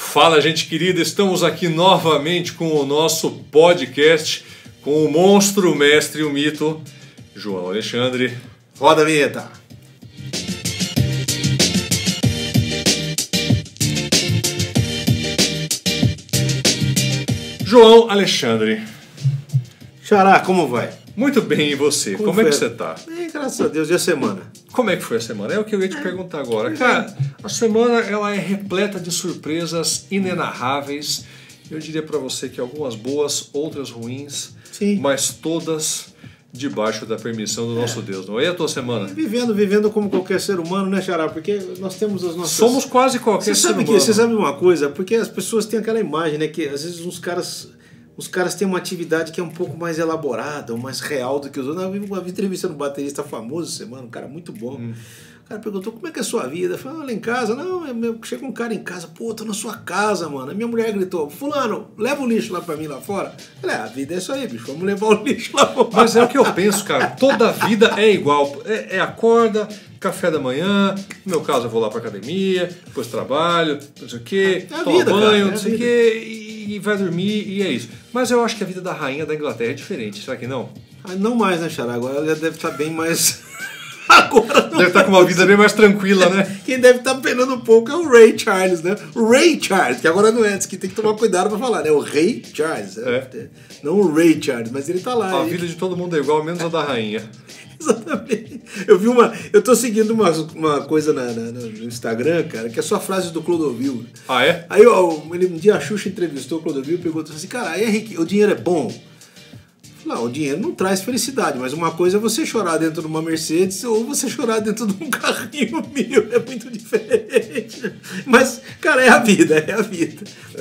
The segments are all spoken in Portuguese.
Fala, gente querida, estamos aqui novamente com o nosso podcast com o monstro, o mestre e o mito, João Alexandre. Roda a vinheta! João Alexandre. Xará, como vai? Muito bem, e você? Como é que você tá? Bem, graças a Deus. E a semana? Como é que foi a semana? É o que eu ia te perguntar agora. Cara, a semana ela é repleta de surpresas inenarráveis. Eu diria pra você que algumas boas, outras ruins, Sim. mas todas debaixo da permissão do nosso Deus. Não é a tua semana? Vivendo como qualquer ser humano, né, Xará? Porque nós temos as nossas... Somos quase qualquer ser humano. Você sabe uma coisa? Porque as pessoas têm aquela imagem, né? Que às vezes os caras têm uma atividade que é um pouco mais elaborada, ou mais real do que os outros. Eu vi uma entrevista no baterista famoso essa semana, um cara muito bom. O cara perguntou, como é que é a sua vida? Eu falei, lá em casa. Não, chega um cara em casa, pô, tô na sua casa, mano. A minha mulher gritou, fulano, leva o lixo lá pra mim lá fora. Eu falei, a vida é isso aí, bicho, vamos levar o lixo lá fora. Mas é o que eu penso, cara, toda vida é igual. Acorda, café da manhã, no meu caso eu vou lá pra academia, depois trabalho, não sei o quê, toma banho, não sei o quê, e vai dormir, e é isso. Mas eu acho que a vida da rainha da Inglaterra é diferente, será que não? Não mais, né, Xará? Agora ela já deve estar bem mais... Agora deve estar com uma vida bem mais tranquila, né? Quem deve estar penando um pouco é o Ray Charles, né? O Ray Charles, que agora não é, diz que tem que tomar cuidado pra falar, né? O Ray Charles, não o Ray Charles, mas ele tá lá. A vida de todo mundo é igual, menos a da rainha. Exatamente. Eu tô seguindo uma coisa no Instagram, cara, que é só frases do Clodovil. Ah, é? Aí um dia a Xuxa entrevistou o Clodovil e perguntou assim, cara, Henrique, o dinheiro é bom? Não, o dinheiro não traz felicidade, mas uma coisa é você chorar dentro de uma Mercedes ou você chorar dentro de um carrinho meu, é muito diferente. Mas, cara, é a vida.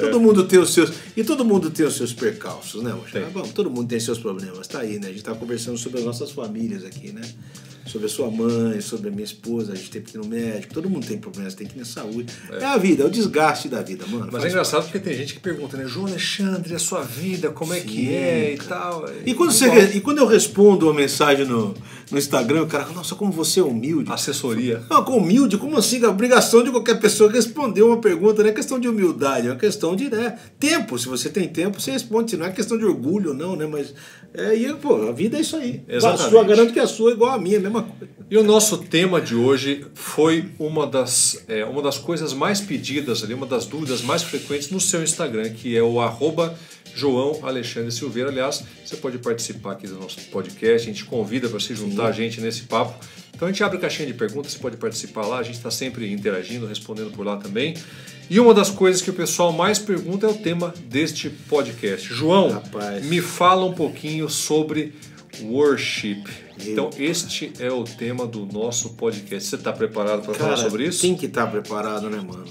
Todo mundo tem os seus... E todo mundo tem os seus percalços, né, Mocha? Bom, todo mundo tem seus problemas, tá aí, né? A gente tá conversando sobre as nossas famílias aqui, né? Sobre a sua mãe, sobre a minha esposa, a gente tem que ir no médico, todo mundo tem problemas, tem que ir na saúde. É a vida, é o desgaste da vida, mano. Mas é engraçado porque tem gente que pergunta, né? João Alexandre, a sua vida, como é que é e tal. E quando eu respondo uma mensagem no Instagram, o cara fala, nossa, como você é humilde. Assessoria. Não, humilde, como assim? A obrigação de qualquer pessoa responder uma pergunta não é questão de humildade, é uma questão de tempo. Se você tem tempo, você responde. Se não é questão de orgulho, não, né? Mas a vida é isso aí. Exatamente. Eu garanto que a sua é igual a minha, a mesma coisa. E o nosso tema de hoje foi uma das coisas mais pedidas ali, uma das dúvidas mais frequentes no seu Instagram, que é o @João Alexandre Silveira. Aliás, você pode participar aqui do nosso podcast, a gente convida para se juntar a gente nesse papo. Então a gente abre caixinha de perguntas, você pode participar lá, a gente está sempre interagindo, respondendo por lá também. E uma das coisas que o pessoal mais pergunta é o tema deste podcast. João, me fala um pouquinho sobre worship. Então este é o tema do nosso podcast. Você está preparado para falar sobre isso? Tem que estar preparado, né, mano?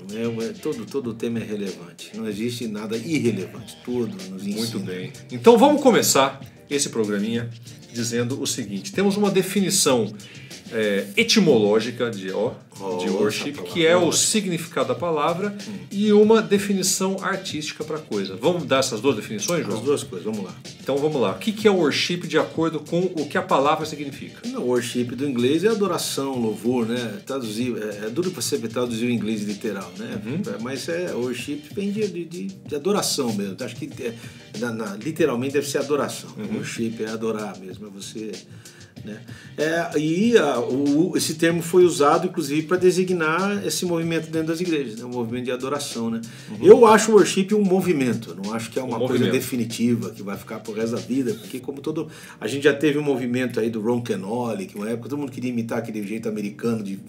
Todo tema é relevante. Não existe nada irrelevante. Tudo nos ensina. Muito bem. Então vamos começar esse programinha dizendo o seguinte. Temos uma definição etimológica de worship, que é o significado da palavra, e uma definição artística para a coisa. Vamos dar essas duas definições, João? As duas coisas, vamos lá. Então vamos lá. O que é worship de acordo com o que a palavra significa? Worship do inglês é adoração, louvor, né? Traduzir, é duro para você traduzir o inglês literal, né? Mas worship vem de adoração mesmo. Acho que literalmente deve ser adoração. Worship é adorar mesmo, é você... Né? Esse termo foi usado inclusive para designar esse movimento dentro das igrejas, né? Um movimento de adoração, né? Eu acho o worship um movimento, não acho que é uma coisa definitiva que vai ficar pro resto da vida, porque a gente já teve um movimento aí do Ron Kenoly, que uma época todo mundo queria imitar aquele jeito americano de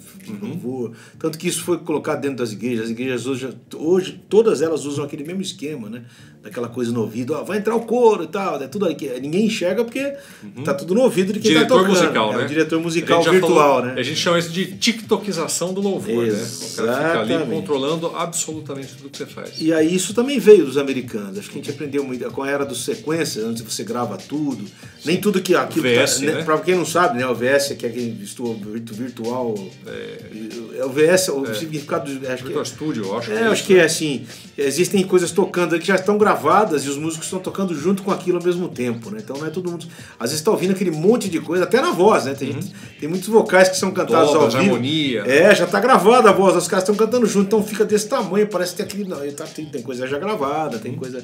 louvor, tanto que isso foi colocado dentro das igrejas. As igrejas hoje todas elas usam aquele mesmo esquema, né? Daquela coisa no ouvido, vai entrar o coro e tal, tudo aí que ninguém enxerga porque tá tudo no ouvido de quem tá tocando. Musical, né? O diretor musical virtual, né? A gente chama isso de tiktokização do louvor, né? O cara fica ali controlando absolutamente tudo que você faz. E aí isso também veio dos americanos. Acho que a gente aprendeu muito com a era dos sequências, onde você grava tudo. Nem tudo que aquilo VS, né? Pra quem não sabe, né? O VS, que é aquele virtual. O VS, o significado do. Virtual Studio, eu acho. Acho que é assim. existem coisas tocando que já estão gravadas e os músicos estão tocando junto com aquilo ao mesmo tempo, né? Então não é todo mundo... Às vezes está ouvindo aquele monte de coisa, até na voz, né? Tem muitos vocais que são cantados ao vivo. Harmonia. Já está gravada a voz, os caras estão cantando junto, então fica desse tamanho, parece que tem aquele... Não, tem coisa já gravada, tem coisa...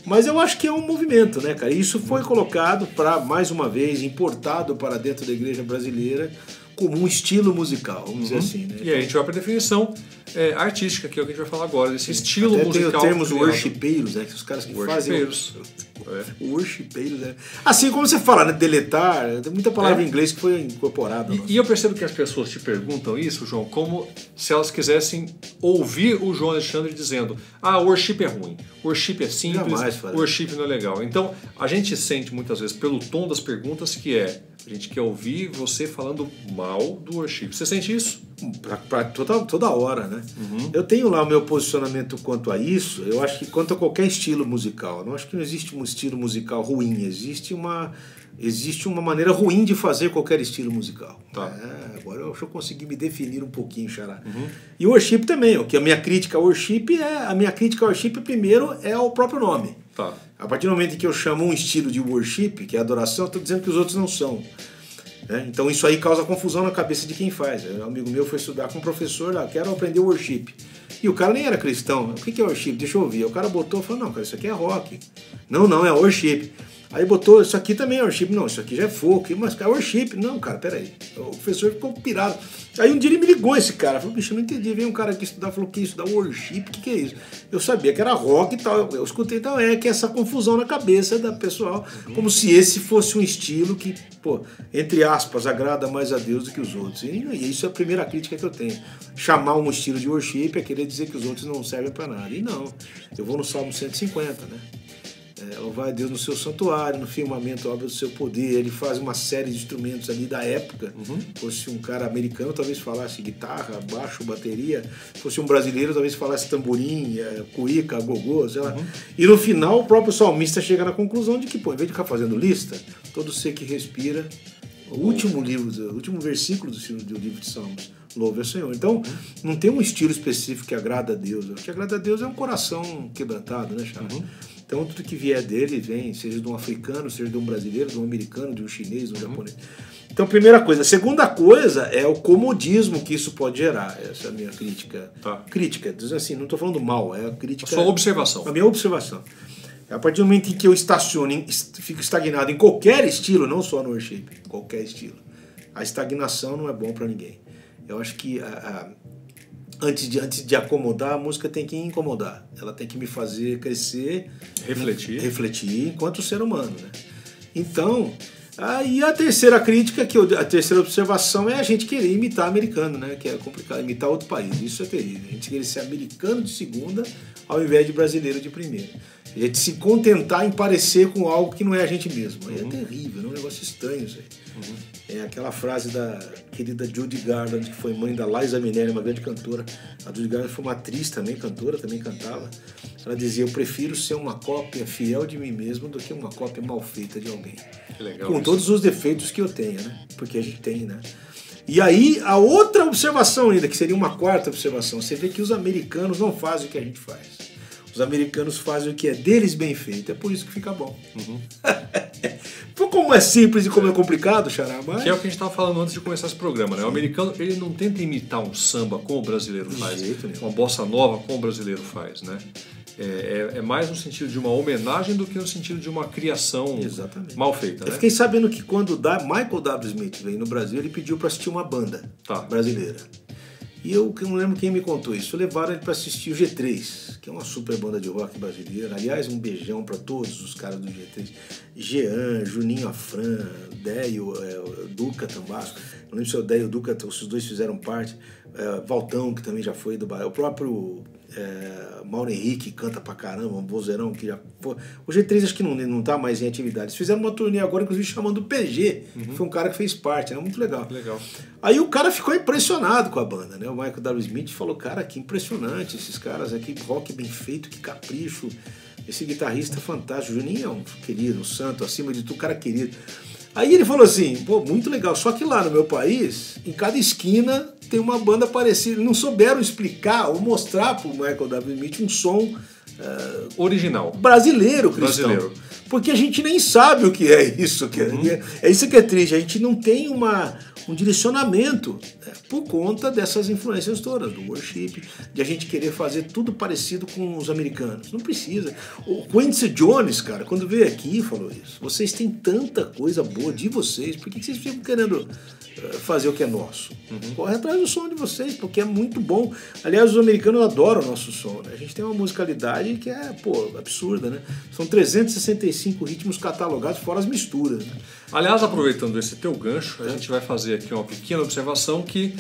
Mas eu acho que é um movimento, né, cara? Isso foi colocado para, mais uma vez, importado para dentro da igreja brasileira como um estilo musical, vamos dizer assim, né? E aí a gente vai para a definição artística, que é o que a gente vai falar agora, desse estilo até musical. Tem o termo worshipeiros, né? Que os caras que fazem... Worshipeiros, né? Assim como você fala, né? Deletar, tem muita palavra em inglês que foi incorporada. E eu percebo que as pessoas te perguntam isso, João, como se elas quisessem ouvir o João Alexandre dizendo: worship é ruim, worship é simples, worship não é legal. Então, a gente sente muitas vezes, pelo tom das perguntas, que a gente quer ouvir você falando mal do worship. Você sente isso? Toda hora, né? Eu tenho lá o meu posicionamento quanto a isso. Eu acho que quanto a qualquer estilo musical, eu não acho que não existe um estilo musical ruim, existe uma maneira ruim de fazer qualquer estilo musical. Tá. Agora eu acho que eu consegui me definir um pouquinho, Xará. E o worship também, o que a minha crítica ao worship primeiro é o próprio nome. Tá. A partir do momento em que eu chamo um estilo de worship, que é adoração, eu estou dizendo que os outros não são. Então isso aí causa confusão na cabeça de quem faz. Um amigo meu foi estudar com um professor, quero aprender worship. E o cara nem era cristão. O que é worship? Deixa eu ouvir. Aí o cara botou e falou: não, cara, isso aqui é rock. Não, é worship. Aí botou: isso aqui também é worship. Não, isso aqui já é folk. Mas é worship. Não, cara, peraí. O professor ficou pirado. Aí um dia ele me ligou, esse cara. Falou: bicho, eu não entendi. Veio um cara aqui estudar, falou: que isso dá worship? O que é isso? Eu sabia que era rock e tal. Eu escutei, então que essa confusão na cabeça da pessoal, como se esse fosse um estilo que, entre aspas, agrada mais a Deus do que os outros. E isso é a primeira crítica que eu tenho. Chamar um estilo de worship é querer dizer que os outros não servem para nada. E não. Eu vou no Salmo 150, né? Louvar a Deus no seu santuário, no firmamento, obra do seu poder. Ele faz uma série de instrumentos ali da época. Fosse um cara americano, talvez falasse guitarra, baixo, bateria. Fosse um brasileiro, talvez falasse tamborim, cuíca, gogô, sei lá. E no final, o próprio salmista chega na conclusão de que, em vez de ficar fazendo lista, todo ser que respira, o último versículo do livro de Salmos, louve ao Senhor. Então, não tem um estilo específico que agrada a Deus. O que agrada a Deus é um coração quebrantado, né, Charles? Então, tudo que vier dele vem, seja de um africano, seja de um brasileiro, de um americano, de um chinês, de um japonês. Então, primeira coisa. Segunda coisa é o comodismo que isso pode gerar. Essa é a minha crítica. Crítica, dizendo assim, não estou falando mal, é a crítica... A sua observação. A minha observação. A partir do momento em que eu fico estagnado em qualquer estilo, não só no worship, qualquer estilo, a estagnação não é bom para ninguém. Eu acho que antes de acomodar, a música tem que incomodar. Ela tem que me fazer crescer, refletir enquanto ser humano, né? Então, aí a terceira crítica, a terceira observação é a gente querer imitar americano, né? Que é complicado, imitar outro país. Isso é terrível. A gente querer ser americano de segunda ao invés de brasileiro de primeira. A gente se contentar em parecer com algo que não é a gente mesmo. Aí é terrível, é um negócio estranho isso aí. É aquela frase da querida Judy Garland, que foi mãe da Liza Minnelli, uma grande cantora. A Judy Garland foi uma atriz também, cantora, também cantava. Ela dizia: eu prefiro ser uma cópia fiel de mim mesmo do que uma cópia mal feita de alguém. Que legal, com todos os defeitos que eu tenha, né? Porque a gente tem, né? E aí, a outra observação ainda, que seria uma quarta observação, você vê que os americanos não fazem o que a gente faz. Os americanos fazem o que é deles bem feito. É por isso que fica bom. Como é simples e como é complicado, Xará, mas... Que é o que a gente estava falando antes de começar esse programa, né? O americano, ele não tenta imitar um samba como o brasileiro faz, uma bossa nova como o brasileiro faz, né? É mais no sentido de uma homenagem do que no sentido de uma criação mal feita, né? Eu fiquei sabendo que quando Michael W. Smith veio no Brasil, ele pediu para assistir uma banda brasileira. E eu não lembro quem me contou isso. Levaram ele para assistir o G3, que é uma super banda de rock brasileira. Aliás, um beijão para todos os caras do G3. Jean, Juninho Afran, Déio, Duca Tambasco. Não lembro se é o Déio e o Duca, os dois fizeram parte. Valtão, que também já foi do Bahia. O próprio Mauro Henrique canta pra caramba, um vozeirão que já foi. O G3 acho que não tá mais em atividade. Eles fizeram uma turnê agora, inclusive chamando o PG, que foi um cara que fez parte, né? Muito legal. Aí o cara ficou impressionado com a banda, né? O Michael W. Smith falou: cara, que impressionante esses caras aqui, rock bem feito, que capricho. Esse guitarrista fantástico. O Juninho é um querido, um santo, acima de tudo, cara querido. Aí ele falou assim, pô, muito legal, só que lá no meu país, em cada esquina tem uma banda parecida. Não souberam explicar ou mostrar pro Michael W. Smith um som original. Brasileiro, cristão. Brasileiro. Porque a gente nem sabe o que é isso. É isso que é triste. A gente não tem um direcionamento por conta dessas influências todas, do worship, de a gente querer fazer tudo parecido com os americanos. Não precisa. O Quincy Jones, cara, quando veio aqui, falou isso. Vocês têm tanta coisa boa de vocês, por que vocês ficam querendo fazer o que é nosso? Corre atrás do som de vocês, porque é muito bom. Aliás, os americanos adoram o nosso som, né? A gente tem uma musicalidade que é, pô, absurda, né? São 365 ritmos catalogados, fora as misturas, né? Aliás, aproveitando esse teu gancho, a gente vai fazer aqui uma pequena observação que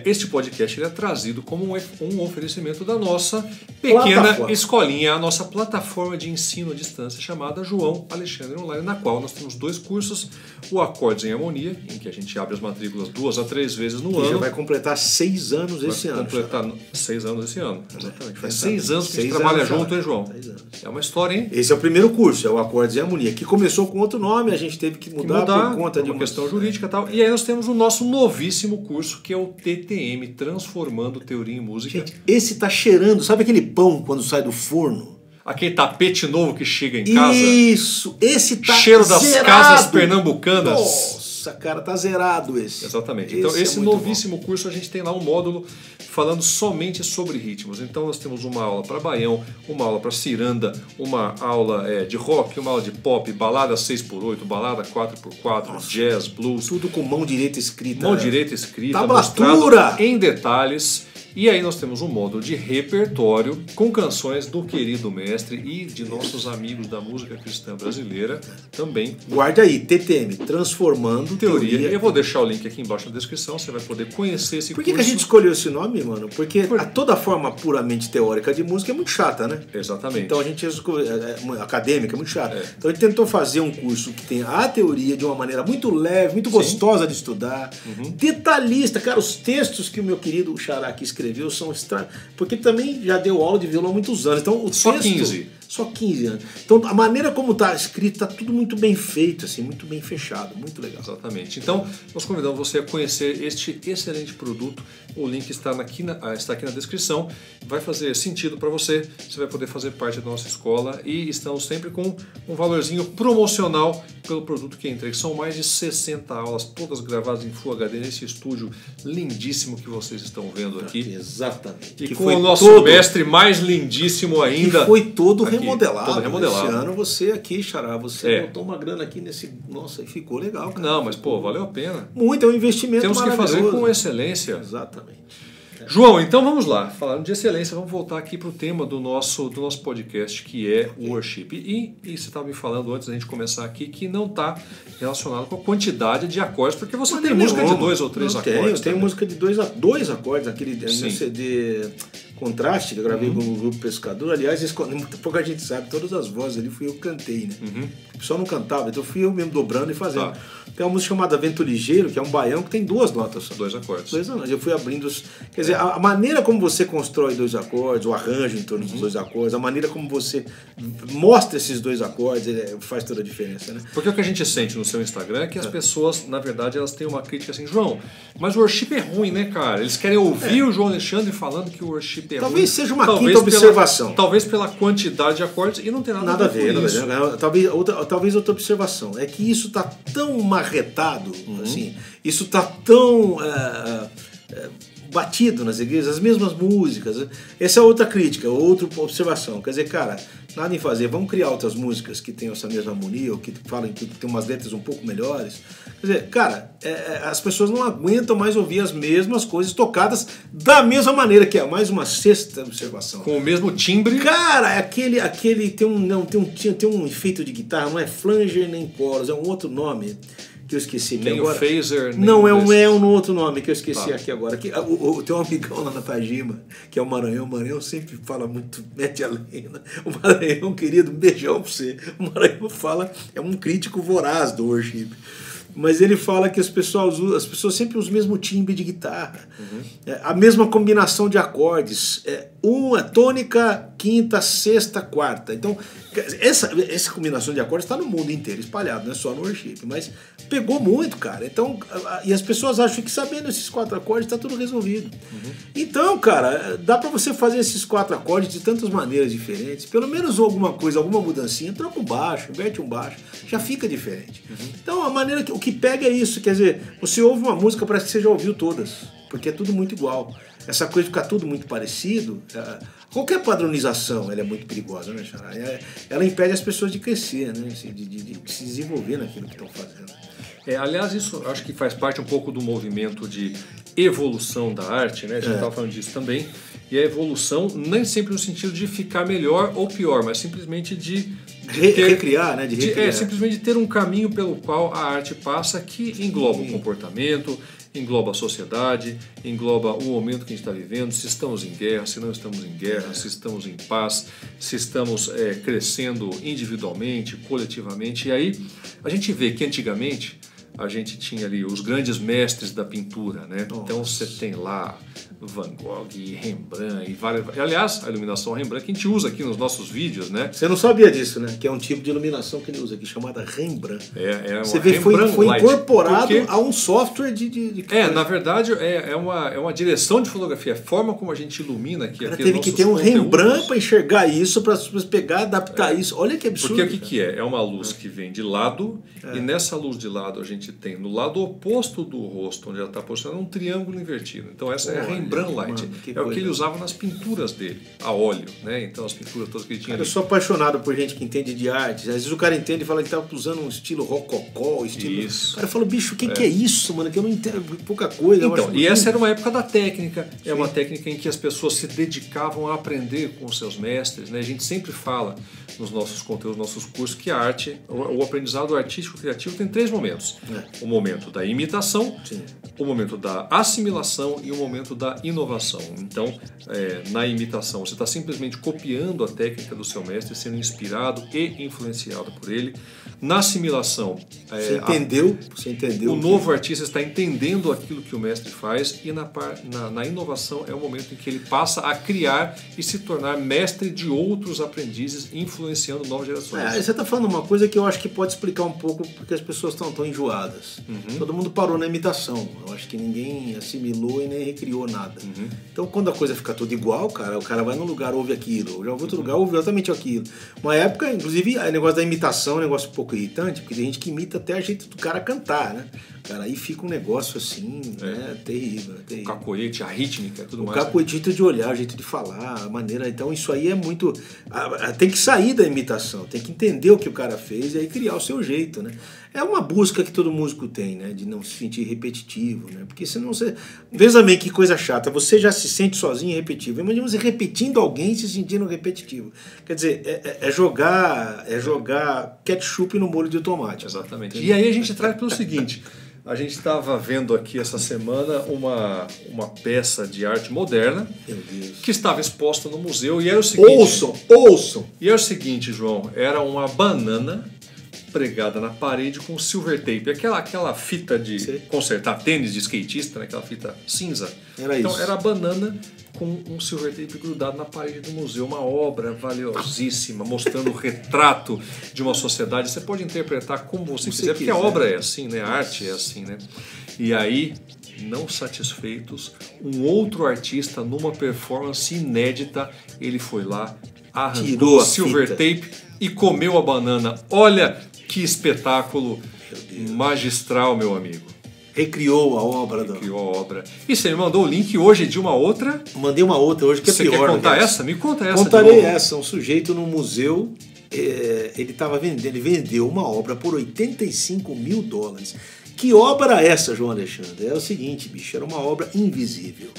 este podcast ele é trazido como um oferecimento da nossa pequena escolinha, a nossa plataforma de ensino à distância chamada João Alexandre Online, na qual nós temos 2 cursos, o Acordes em Harmonia, em que a gente abre as matrículas 2 a 3 vezes no ano. Já vai completar 6 anos esse ano. Vai completar 6 anos esse ano, exatamente. Faz 6 anos que a gente trabalha junto, hein, João? 6 anos. É uma história, hein? Esse é o primeiro curso, é o Acordes em Harmonia, que começou com outro nome, a gente teve que mudar por conta de uma questão jurídica e tal. E aí nós temos o nosso novíssimo curso, que é o TTM, Transformando Teoria em Música. Gente, esse tá cheirando, sabe aquele pão quando sai do forno? Aquele tapete novo que chega em casa. Isso, esse tá cheiro das zerado. casas pernambucanas. Nossa, cara, tá zerado esse. Exatamente. Então, esse novíssimo curso, a gente tem lá um módulo falando somente sobre ritmos. Então, nós temos uma aula para baião, uma aula para ciranda, uma aula de rock, uma aula de pop, balada 6x8, balada 4x4, nossa, jazz, blues. Tudo com mão direita escrita. Mão direita escrita, tablatura em detalhes. E aí nós temos um módulo de repertório com canções do querido mestre e de nossos amigos da música cristã brasileira também. Guarde aí, TTM, Transformando Teoria. Eu vou deixar o link aqui embaixo na descrição, você vai poder conhecer esse curso. Por que a gente escolheu esse nome, mano? Porque toda forma puramente teórica de música é muito chata, né? Exatamente. Então a gente acadêmica é muito chata. Então a gente tentou fazer um curso que tem a teoria de uma maneira muito leve, muito gostosa de estudar, detalhista. Cara, os textos que o meu querido Xará aqui escreveu são estranhos, porque também já deu aula de violão há muitos anos. Então, o só texto, 15. Só 15 anos. Então, a maneira como está escrito, está tudo muito bem feito, assim, muito bem fechado, muito legal. Exatamente. Então, nós convidamos você a conhecer este excelente produto. O link está aqui na descrição. Vai fazer sentido para você. Você vai poder fazer parte da nossa escola e estamos sempre com um valorzinho promocional pelo produto que entrei. São mais de 60 aulas, todas gravadas em Full HD nesse estúdio lindíssimo que vocês estão vendo aqui. Exatamente. E que com o nosso mestre mais lindíssimo ainda. Que foi todo remodelado. Todo remodelado. Esse ano você aqui, Xará, você botou uma grana aqui nesse... Nossa, e ficou legal, cara. Não, mas pô, valeu a pena. Muito, é um investimento Temos que fazer com excelência. Exatamente. João, então vamos lá. Falando de excelência, vamos voltar aqui para o tema do nosso podcast, que é o worship. E você estava me falando antes da gente começar aqui que não está relacionado com a quantidade de acordes, porque você tem música de 2 ou 3 acordes. Eu tenho música de dois acordes, aquele no CD Contraste, que eu gravei com o Grupo Pescador. Aliás, pouca gente sabe, todas as vozes ali fui eu que cantei, né? O pessoal não cantava, então fui eu mesmo dobrando e fazendo. Tem uma música chamada Vento Ligeiro, que é um baião que tem 2 notas só. 2 acordes. 2 acordes. Eu fui abrindo os... Quer dizer, a maneira como você constrói 2 acordes, o arranjo em torno dos 2 acordes, a maneira como você mostra esses 2 acordes, faz toda a diferença, né? Porque o que a gente sente no seu Instagram é que as pessoas, na verdade, elas têm uma crítica assim, João, mas o worship é ruim, né, cara? Eles querem ouvir o João Alexandre falando que o worship é talvez ruim. Seja uma quinta observação. Talvez pela quantidade de acordes e não tem nada a ver com isso. Talvez outra observação é que isso está tão marretado, assim, isso está tão batido nas igrejas, as mesmas músicas. Essa é outra crítica, outra observação. Quer dizer, cara, nada em fazer. Vamos criar outras músicas que tenham essa mesma harmonia, ou que falam que tem umas letras um pouco melhores. Quer dizer, cara, as pessoas não aguentam mais ouvir as mesmas coisas tocadas da mesma maneira, que é mais uma sexta observação. Com o mesmo timbre. Cara, aquele tem um efeito de guitarra, não é flanger nem chorus, é um outro nome que eu esqueci aqui nem agora. O phaser, não, é um outro nome que eu esqueci aqui agora. Tem um amigão lá na Tajima, que é o Maranhão. O Maranhão sempre fala muito, mete a lenda. O Maranhão, querido, um beijão pra você. O Maranhão fala, é um crítico voraz do worship. Mas ele fala que as pessoas sempre usam o mesmo timbre de guitarra, a mesma combinação de acordes. uma tônica, quinta, sexta, quarta. Então, essa combinação de acordes está no mundo inteiro, espalhado, não é só no worship. Mas pegou muito, cara. Então, e as pessoas acham que sabendo esses 4 acordes está tudo resolvido. Então, cara, dá para você fazer esses 4 acordes de tantas maneiras diferentes. Pelo menos alguma coisa, alguma mudancinha, troca um baixo, inverte um baixo, já fica diferente. Então, a maneira o que pega é isso. Quer dizer, você ouve uma música, parece que você já ouviu todas, porque é tudo muito igual. Essa coisa de ficar tudo muito parecido, qualquer padronização ela é muito perigosa, né, Xará? Ela impede as pessoas de crescer, né? De se desenvolver naquilo que estão fazendo. Aliás, isso acho que faz parte um pouco do movimento de evolução da arte, né? A gente estava falando disso também. E a evolução nem sempre no sentido de ficar melhor ou pior, mas simplesmente de recriar, né? Simplesmente de ter um caminho pelo qual a arte passa que engloba o comportamento, engloba a sociedade, engloba o momento que a gente está vivendo, se estamos em guerra, se não estamos em guerra, se estamos em paz, se estamos crescendo individualmente, coletivamente. E aí a gente vê que antigamente a gente tinha ali os grandes mestres da pintura, né? Então você tem lá Van Gogh, Rembrandt e várias... Aliás, a iluminação Rembrandt que a gente usa aqui nos nossos vídeos, né? Você não sabia disso, né? Que é um tipo de iluminação que ele usa aqui, chamada Rembrandt. Você vê, foi incorporado a um software de... na verdade, é uma direção de fotografia, a forma como a gente ilumina aqui. Cara, teve que ter um Rembrandt para enxergar isso, para pegar, adaptar isso. Olha que absurdo. Porque o que é? É uma luz que vem de lado, e nessa luz de lado a gente tem no lado oposto do rosto, onde ela está posicionada, um triângulo invertido. Então essa é a Rembrandt Light. É o que ele usava nas pinturas dele, a óleo, né? Então as pinturas todas que ele tinha. Cara, eu sou apaixonado por gente que entende de arte. Às vezes o cara entende e fala que tá usando um estilo rococó, estilo... Isso. O cara fala, bicho, o que é isso, mano? Que eu não entendo pouca coisa. Então, e essa era uma época da técnica. É uma técnica em que as pessoas se dedicavam a aprender com os seus mestres, né? A gente sempre fala nos nossos conteúdos, nos nossos cursos, que a arte, o aprendizado artístico criativo tem 3 momentos. O momento da imitação, o momento da assimilação e o momento da inovação. Então, na imitação, você está simplesmente copiando a técnica do seu mestre, sendo inspirado e influenciado por ele. Na assimilação, você entendeu o novo artista está entendendo aquilo que o mestre faz, e na inovação é o momento em que ele passa a criar e se tornar mestre de outros aprendizes, influenciando novas gerações. Você está falando uma coisa que eu acho que pode explicar um pouco porque as pessoas estão tão enjoadas. Todo mundo parou na imitação. Eu acho que ninguém assimilou e nem recriou nada. Então, quando a coisa fica toda igual, o cara vai num lugar, ouve aquilo, já ouve outro lugar, ouve exatamente aquilo. Uma época, inclusive, o negócio da imitação é um negócio um pouco irritante, porque tem gente que imita até a jeito do cara cantar, né? Cara, aí fica um negócio assim, né? Terrível, terrível. O cacoete, a rítmica, tudo mais. O cacoete, jeito de olhar, o jeito de falar, a maneira. Então, isso aí é muito... Tem que sair da imitação, tem que entender o que o cara fez e aí criar o seu jeito, né? É uma busca que todo músico tem, né? De não se sentir repetitivo, né? Porque senão você... Veja bem que coisa chata, você já se sente sozinho e repetitivo. Imagina você repetindo alguém se sentindo repetitivo. Quer dizer, é jogar ketchup no molho de tomate. Exatamente. Entendeu? E aí a gente traz pelo seguinte... A gente estava vendo aqui essa semana uma peça de arte moderna que estava exposta no museu e era o seguinte... Ouçam! E era o seguinte, João, era uma banana pregada na parede com silver tape, aquela fita de consertar tênis de skatista, né? Aquela fita cinza. Então era a banana com um silver tape grudado na parede do museu, uma obra valiosíssima, mostrando o retrato de uma sociedade. Você pode interpretar como você quiser, porque a obra é assim, né? A arte é assim, né? E aí, não satisfeitos, um outro artista, numa performance inédita, ele foi lá, arrancou o silver tape e comeu a banana. Olha que espetáculo magistral, meu amigo. Recriou a obra. Recriou a obra. E você me mandou o link hoje de uma outra? Mandei uma outra hoje que é pior. Você quer contar essa? Me conta essa. Contarei essa. Um sujeito no museu, ele vendeu uma obra por $85 mil. Que obra é essa, João Alexandre? É o seguinte, bicho, era uma obra invisível.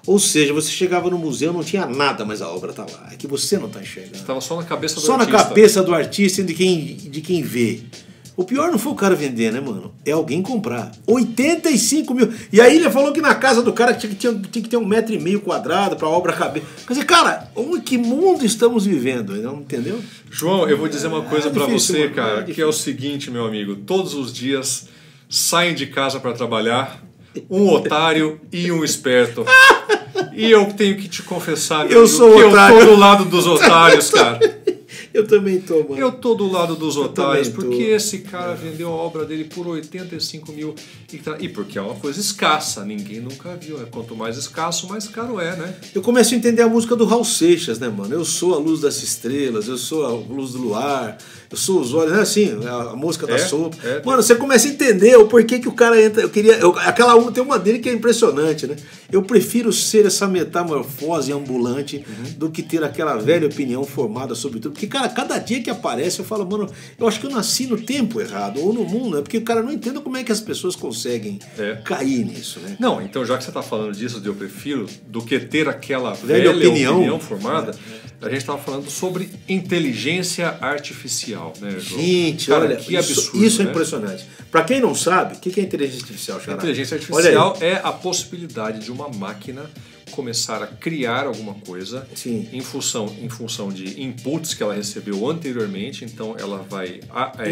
Ou seja, você chegava no museu, não tinha nada, mas a obra tá lá. É que você não tá enxergando. Estava só na cabeça do artista. Só na cabeça do artista e de quem vê. O pior não foi o cara vender, né, mano? É alguém comprar. 85 mil. E aí ele falou que na casa do cara tinha que ter 1,5 m quadrado pra obra caber. Quer dizer, cara, que mundo estamos vivendo? Não entendeu? João, eu vou dizer uma coisa pra você, cara, que é o seguinte, meu amigo. Todos os dias saem de casa pra trabalhar, um otário e um esperto. E eu tenho que te confessar, meu Eu amigo, sou que otário. eu tô do lado dos otários, cara. Eu também tô, mano. Eu tô do lado dos otários, também tô. porque esse cara vendeu a obra dele por 85 mil. E porque é uma coisa escassa, ninguém nunca viu. Né? Quanto mais escasso, mais caro é, né? Eu começo a entender a música do Raul Seixas, né, mano? Eu sou a luz das estrelas, eu sou a luz do luar, eu sou os olhos, né? Assim, a música da sopa. Mano, você começa a entender o porquê que o cara entra. Tem uma dele que é impressionante, né? Eu prefiro ser essa metamorfose ambulante do que ter aquela velha opinião formada sobre tudo. Porque, cara, cada dia que aparece eu falo, mano, eu acho que eu nasci no tempo errado, ou no mundo, né? Porque o cara não entende como é que as pessoas conseguem cair nisso, né? Não, então já que você está falando disso, eu prefiro do que ter aquela velha opinião formada, a gente estava falando sobre inteligência artificial, né, João? Gente, cara, olha, que absurdo, isso é né? impressionante. Para quem não sabe, o que é inteligência artificial, Xará? Inteligência artificial é a possibilidade de uma máquina começar a criar alguma coisa em função de inputs que ela recebeu anteriormente, então ela vai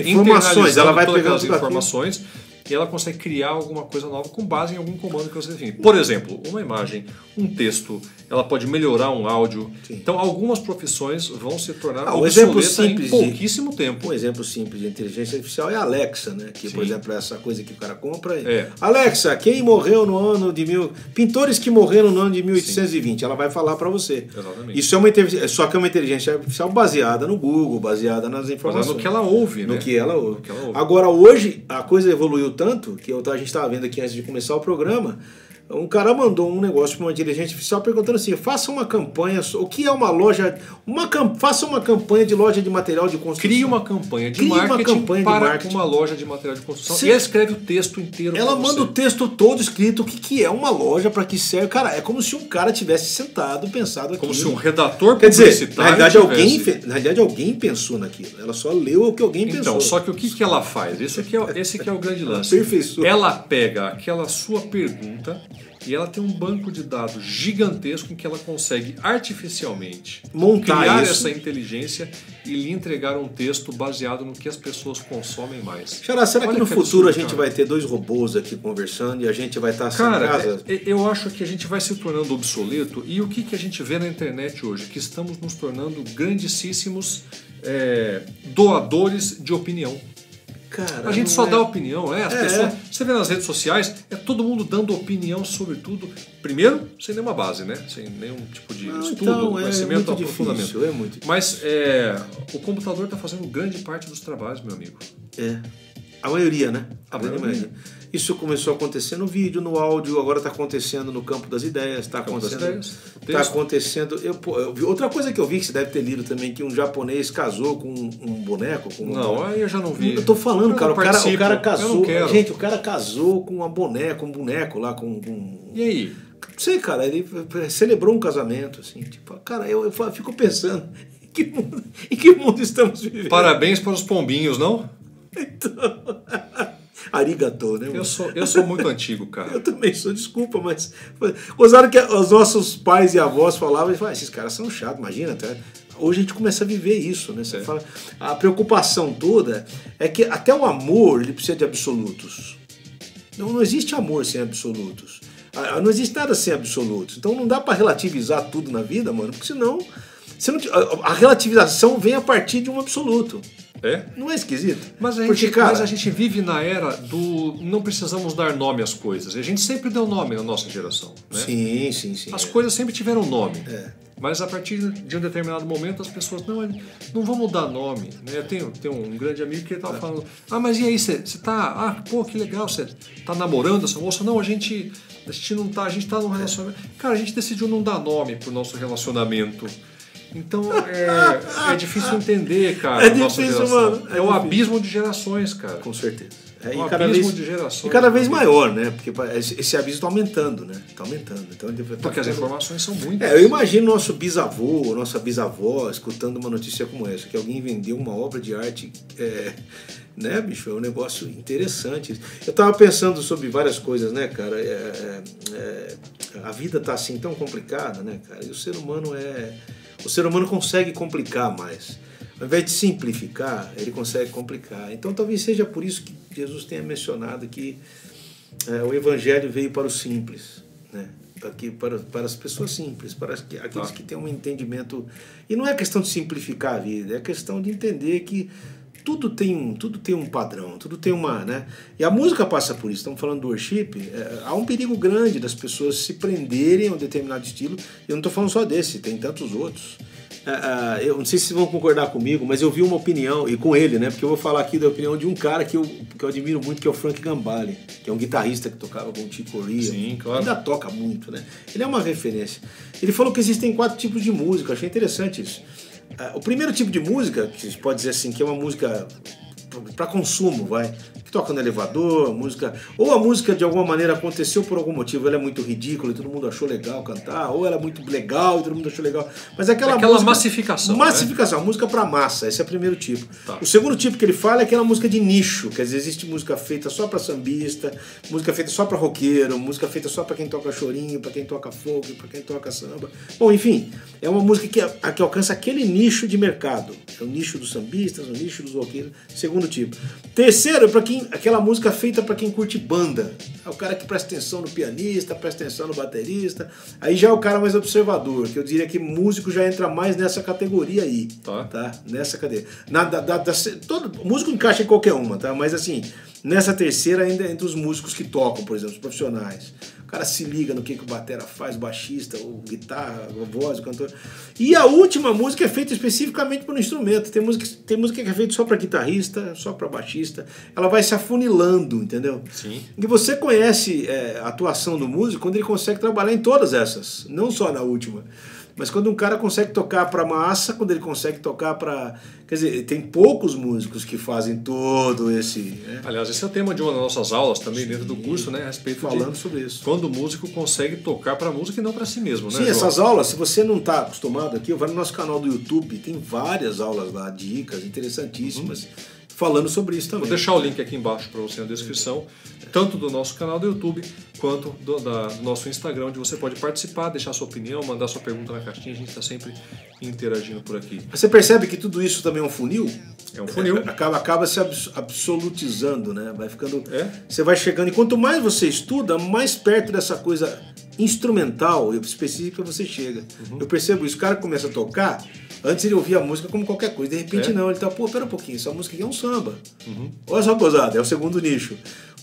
informações, ela vai todas pegando aquelas informações e ela consegue criar alguma coisa nova com base em algum comando que você define. Por exemplo, uma imagem, um texto, ela pode melhorar um áudio. Sim. Então, algumas profissões vão se tornar obsoletas em pouquíssimo tempo. Um exemplo simples de inteligência artificial é a Alexa, né? Que, por exemplo, é essa coisa que o cara compra. Alexa, quem morreu no ano de pintores que morreram no ano de 1820. Sim. Ela vai falar para você. Exatamente. Isso só que é uma inteligência artificial baseada no Google, baseada nas informações. Baseada no que ela ouve, né? No que ela ouve. Agora, hoje, a coisa evoluiu tanto que a gente estava vendo aqui antes de começar o programa, um cara mandou um negócio para uma inteligência artificial perguntando assim, faça uma campanha, o que é uma loja, faça uma campanha de loja de material de construção. Crie uma campanha de marketing para uma loja de material de construção. E ela escreve o texto inteiro. Ela manda o texto todo escrito, o que é uma loja, para que serve. Cara, é como se um cara tivesse sentado, pensado aquilo. Como se um redator publicitário na realidade, alguém pensou naquilo. Ela só leu o que alguém pensou. Então, só que o que ela faz? Esse que é o grande lance. Perfeito. Ela pega aquela sua pergunta e ela tem um banco de dados gigantesco em que ela consegue artificialmente criar essa inteligência e lhe entregar um texto baseado no que as pessoas consomem mais. Xará, será que no futuro a gente vai ter dois robôs aqui conversando e a gente vai estar sem casa? Eu acho que a gente vai se tornando obsoleto e o que a gente vê na internet hoje? Que estamos nos tornando grandíssimos doadores de opinião. Cara, a gente só dá opinião, as pessoas. Você vê nas redes sociais, todo mundo dando opinião sobre tudo. Primeiro, sem nenhuma base, né? Sem nenhum tipo de estudo, conhecimento, aprofundamento. É muito difícil. Mas o computador está fazendo grande parte dos trabalhos, meu amigo. A maioria, né? A grande maioria. Isso começou a acontecer no vídeo, no áudio, agora está acontecendo no campo das ideias, está acontecendo. Outra coisa que eu vi que você deve ter lido também, que um japonês casou com um boneco. Aí eu já não vi. Eu tô falando, cara, o cara casou. Gente, o cara casou com um boneco lá, E aí? Não sei, cara, ele celebrou um casamento, assim, tipo, cara, eu fico pensando, em que mundo estamos vivendo? Parabéns para os pombinhos, não? Então, arigatô, né? Eu sou muito antigo, cara. Eu também sou, desculpa, mas gostaram que os nossos pais e avós falavam, esses caras são chatos, imagina, até. Hoje a gente começa a viver isso, né? Você fala, a preocupação toda é que até o amor ele precisa de absolutos. Não existe amor sem absolutos. Não existe nada sem absolutos. Então não dá para relativizar tudo na vida, mano, porque senão a relativização vem a partir de um absoluto. Não é esquisito? Mas a gente vive na era do não precisamos dar nome às coisas. A gente sempre deu nome na nossa geração. Né? Sim. As coisas sempre tiveram nome. Mas a partir de um determinado momento as pessoas não vamos dar nome. Né? Eu tenho um grande amigo que estava falando, mas e aí, você tá, que legal, você tá namorando essa moça? Não, a gente não tá, a gente tá num relacionamento. Cara, a gente decidiu não dar nome pro nosso relacionamento. Então é difícil entender, cara. É difícil, mano. É um abismo de gerações, cara. Com certeza. Um abismo de gerações. E cada vez maior, né? Porque esse abismo está aumentando, né? Está aumentando. Então, porque as informações são muitas. Eu imagino nosso bisavô, nossa bisavó, escutando uma notícia como essa, que alguém vendeu uma obra de arte, né, bicho? É um negócio interessante. Eu estava pensando sobre várias coisas, né, cara? A vida está assim tão complicada, né, cara? E o ser humano consegue complicar mais. Ao invés de simplificar, ele consegue complicar. Então talvez seja por isso que Jesus tenha mencionado que o evangelho veio para os simples, né? Para as pessoas simples, para aqueles que têm um entendimento. E não é questão de simplificar a vida, é questão de entender que tudo tem um padrão, tudo tem uma, né? E a música passa por isso. Estamos falando do worship. Há um perigo grande das pessoas se prenderem a um determinado estilo. Eu não estou falando só desse, tem tantos outros. Eu não sei se vocês vão concordar comigo, mas eu vi uma opinião, e com ele, né? Porque eu vou falar aqui da opinião de um cara que eu admiro muito, que é o Frank Gambale, que é um guitarrista que tocava com o Chick Corea. Sim, claro. Ainda toca muito, né? Ele é uma referência. Ele falou que existem 4 tipos de música. Eu achei interessante isso. O primeiro tipo de música, que a gente pode dizer assim, que é uma música para consumo, que toca no elevador, ou a música de alguma maneira aconteceu por algum motivo, ela é muito ridícula e todo mundo achou legal cantar, ou ela é muito legal e todo mundo achou legal, mas aquela música, massificação, né? Música para massa, esse é o primeiro tipo. Tá. O segundo tipo que ele fala é aquela música de nicho, quer dizer, existe música feita só para sambista, música feita só para roqueiro, música feita só para quem toca chorinho, para quem toca folk, para quem toca samba. Bom, enfim, é uma música que alcança aquele nicho de mercado. É o nicho dos sambistas, o nicho dos roqueiros. Segundo tipo. Terceiro, aquela música feita para quem curte banda. É o cara que presta atenção no pianista, presta atenção no baterista. Aí já é o cara mais observador, que eu diria que músico já entra mais nessa categoria aí. Tá? Nessa cadeia. Todo músico encaixa em qualquer uma, tá? Mas assim, nessa terceira ainda entre os músicos que tocam, por exemplo, os profissionais. O cara se liga no que o batera faz, o baixista, o guitarra, a voz, o cantor. E a última música é feita especificamente para o instrumento. Tem música que é feita só para guitarrista, só para baixista. Ela vai se afunilando, entendeu? Sim. E você conhece a atuação do músico quando ele consegue trabalhar em todas essas, não só na última. Mas quando um cara consegue tocar para massa, quando ele consegue tocar para... Quer dizer, tem poucos músicos que fazem todo esse... Né? Aliás, esse é o tema de uma das nossas aulas também dentro do curso, né? A respeito falando sobre isso. Quando o músico consegue tocar para a música e não para si mesmo, né? Sim, João? Essas aulas, se você não está acostumado aqui, vai no nosso canal do YouTube, tem várias aulas lá, dicas interessantíssimas, falando sobre isso também. Vou deixar o link aqui embaixo para você na descrição, tanto do nosso canal do YouTube quanto do nosso Instagram, onde você pode participar, deixar sua opinião, mandar sua pergunta na caixinha, a gente está sempre interagindo por aqui. Você percebe que tudo isso também é um funil? É um funil. Acaba se absolutizando, né? Vai ficando... Você vai chegando, e quanto mais você estuda, mais perto dessa coisa instrumental e específica você chega. Eu percebo isso, o cara começa a tocar, antes ele ouvia a música como qualquer coisa, de repente não, ele tá, pera um pouquinho, essa música aqui é um samba. Olha só, gozada, é o segundo nicho.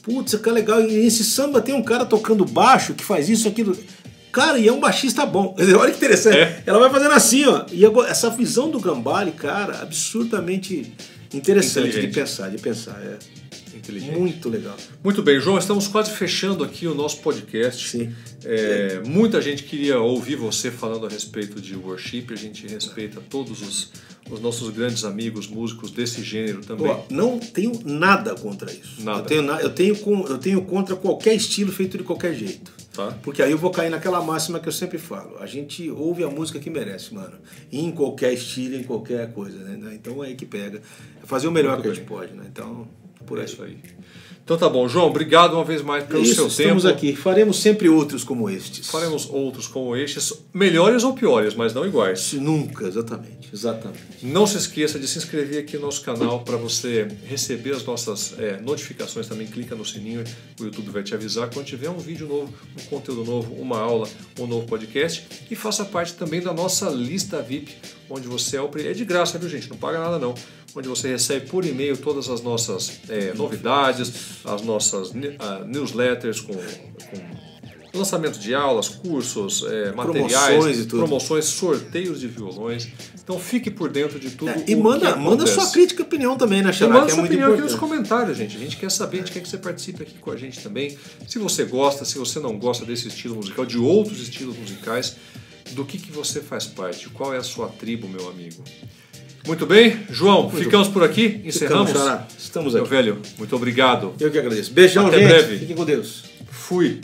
Putz, que legal, e esse samba tem um cara tocando baixo que faz isso, aquilo. Cara, e é um baixista bom. Olha que interessante. Ela vai fazendo assim, ó. E agora, essa visão do Gambale, cara, absurdamente interessante de pensar. Inteligente. Muito legal. Muito bem, João, estamos quase fechando aqui o nosso podcast. Sim. Muita gente queria ouvir você falando a respeito de worship. A gente respeita todos os nossos grandes amigos músicos desse gênero também. Não tenho nada contra isso. Nada. Eu tenho contra qualquer estilo feito de qualquer jeito. Tá. Porque aí eu vou cair naquela máxima que eu sempre falo. A gente ouve a música que merece, mano. Em qualquer estilo, em qualquer coisa, né? Então é aí que pega. É fazer o melhor que a gente pode, né? Então, por aí. É isso aí. Então tá bom, João, obrigado uma vez mais pelo seu tempo. Estamos aqui. Faremos sempre outros como estes. Faremos outros como estes, melhores ou piores, mas não iguais. Nunca, exatamente. Não se esqueça de se inscrever aqui no nosso canal para você receber as nossas notificações. Também clica no sininho, o YouTube vai te avisar quando tiver um vídeo novo, um conteúdo novo, uma aula, um novo podcast. E faça parte também da nossa lista VIP, onde você é de graça, viu gente? Não paga nada não. Onde você recebe por e-mail todas as nossas novidades, as nossas newsletters com lançamento de aulas, cursos, materiais, promoções, sorteios de violões. Então fique por dentro de tudo. E manda sua crítica e opinião também, né, Xará? Manda sua opinião aqui nos comentários, gente. A gente quer saber, a gente quer que você participe aqui com a gente também. Se você gosta, se você não gosta desse estilo musical, de outros estilos musicais, do que você faz parte, qual é a sua tribo, meu amigo. Muito bem, João, ficamos por aqui, encerramos. Estamos aí. Meu velho, muito obrigado. Eu que agradeço. Beijão, até gente. Breve. Fiquem com Deus. Fui.